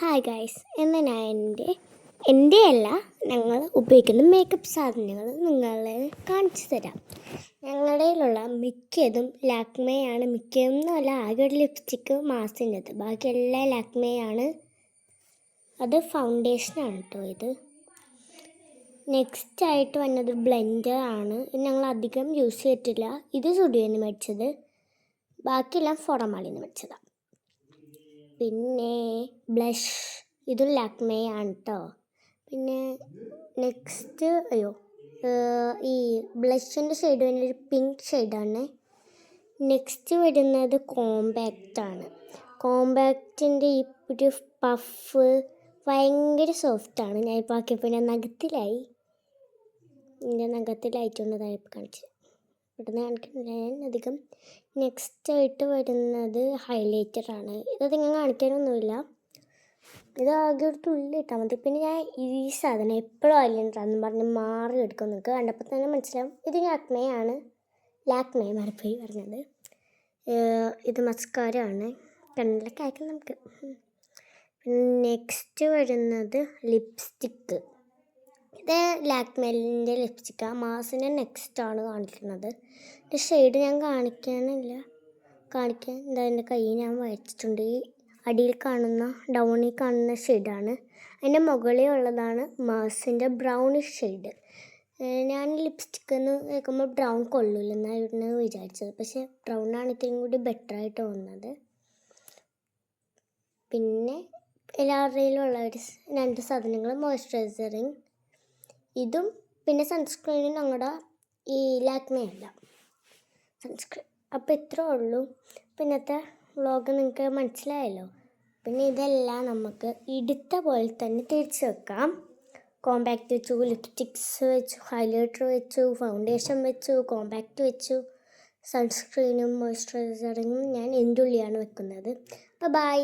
Hi guys, ഇന്ന് ഞാൻ എൻ്റെ അല്ല ഞങ്ങൾ ഉപയോഗിക്കുന്ന മേക്കപ്പ് സാധനങ്ങൾ നിങ്ങളെ കാണിച്ചു തരാം. ഞങ്ങളുടെ കയ്യിലുള്ള മിക്കതും ലാക്മേയാണ്. മിക്കതൊന്നുമല്ല, ആകെ ഒരു ലിപ്സ്റ്റിക്ക് മാസിൻ്റെത്, ബാക്കിയെല്ലാം ലാക്മേയാണ്. അത് ഫൗണ്ടേഷനാണ് കേട്ടോ. ഇത് നെക്സ്റ്റ് ആയിട്ട് വന്നത് ബ്ലെൻഡർ ആണ്. ഇത് ഞങ്ങൾ അധികം യൂസ് ചെയ്തിട്ടില്ല. ഇത് സ്റ്റുഡിയോയിൽ നിന്ന് മേടിച്ചത്, ബാക്കിയെല്ലാം ഫോറമാളിൽ നിന്ന് മേടിച്ചതാണ്. പിന്നെ ബ്ലഷ്, ഇതും ലാക്മേയാണ് കേട്ടോ. പിന്നെ നെക്സ്റ്റ് ഈ ബ്ലഷിൻ്റെ ഷെയ്ഡ് വരുന്നൊരു പിങ്ക് ഷെയ്ഡാണ്. നെക്സ്റ്റ് വരുന്നത് കോമ്പാക്റ്റാണ്. കോമ്പാക്റ്റിൻ്റെ ഈ ഒരു പഫ് ഭയങ്കര സോഫ്റ്റാണ്. ഞാൻ ഇപ്പോൾ ആക്കിയപ്പോൾ എൻ്റെ നഖത്തിലായിട്ടുള്ളതായി കാണിച്ചത് പെട്ടെന്ന് കാണിക്കുന്നില്ല ഞാൻ അധികം. നെക്സ്റ്റ് ആയിട്ട് വരുന്നത് ഹൈലൈറ്ററാണ്. ഇതധികം കാണിക്കാനൊന്നുമില്ല, ഇത് ആകെ ഒരു തുള്ളി ഇട്ടാൽ മതി. പിന്നെ ഞാൻ ഈ സാധനം എപ്പോഴും ഐലൈനറാണെന്ന് പറഞ്ഞ് മാറി എടുക്കും. നിങ്ങൾക്ക് കണ്ടപ്പോൾ തന്നെ മനസ്സിലാവും ഇത് ലാക്മേ മാറിപ്പോയി പറഞ്ഞത്. ഇത് മസ്കാര ആണ്, കണ്ണിലൊക്കെ അയക്കാം നമുക്ക്. പിന്നെ നെക്സ്റ്റ് വരുന്നത് ലിപ്സ്റ്റിക്ക്. ഇത് ലാക്മേലിൻ്റെ ലിപ്സ്റ്റിക്കാണ്. മാസിൻ്റെ നെക്സ്റ്റാണ് കാണിക്കുന്നത്. ഇതിൻ്റെ ഷെയ്ഡ് ഞാൻ കാണിക്കാൻ എന്താ എൻ്റെ കൈ ഞാൻ വരച്ചിട്ടുണ്ട്. ഈ അടിയിൽ കാണുന്ന ഡൗണിൽ കാണുന്ന ഷെയ്ഡാണ്. അതിൻ്റെ മുകളിൽ ഉള്ളതാണ് മാസിൻ്റെ ബ്രൗണിഷ് ഷെയ്ഡ്. ഞാൻ ലിപ്സ്റ്റിക്ക് എന്ന് കേൾക്കുമ്പോൾ ബ്രൗൺ കൊള്ളില്ലെന്നായിരുന്നു വിചാരിച്ചത്, പക്ഷേ ബ്രൗണാണ് ഇത്രയും കൂടി ബെറ്ററായിട്ട് തോന്നുന്നത്. പിന്നെ എല്ലാവരുടെയിലും ഉള്ള ഒരു 2 സാധനങ്ങൾ, മോയ്സ്ചറൈസറിങ് ഇതും പിന്നെ സൺസ്ക്രീനും ഞങ്ങളുടെ ഈ ലാക്മേ അല്ല സൺസ്ക്രീൻ. അപ്പോൾ ഇത്രേ ഉള്ളൂ. പിന്നത്തെ വ്ളോഗ് നിങ്ങൾക്ക് മനസ്സിലായല്ലോ. പിന്നെ ഇതെല്ലാം നമുക്ക് എടുത്ത പോലെ തന്നെ തിരിച്ച് വെക്കാം. കോമ്പാക്റ്റ് വെച്ചു, ലിപ്സ്റ്റിക്സ് വെച്ചു, ഹൈലൈറ്റർ വെച്ചു, ഫൗണ്ടേഷൻ വെച്ചു, കോമ്പാക്റ്റ് വെച്ചു, സൺസ്ക്രീനും മോയ്സ്ചറൈസറിങ്ങും ഞാൻ എൻ്റെ ഉള്ളിലാണ് വെക്കുന്നത്. അപ്പോൾ ബൈ.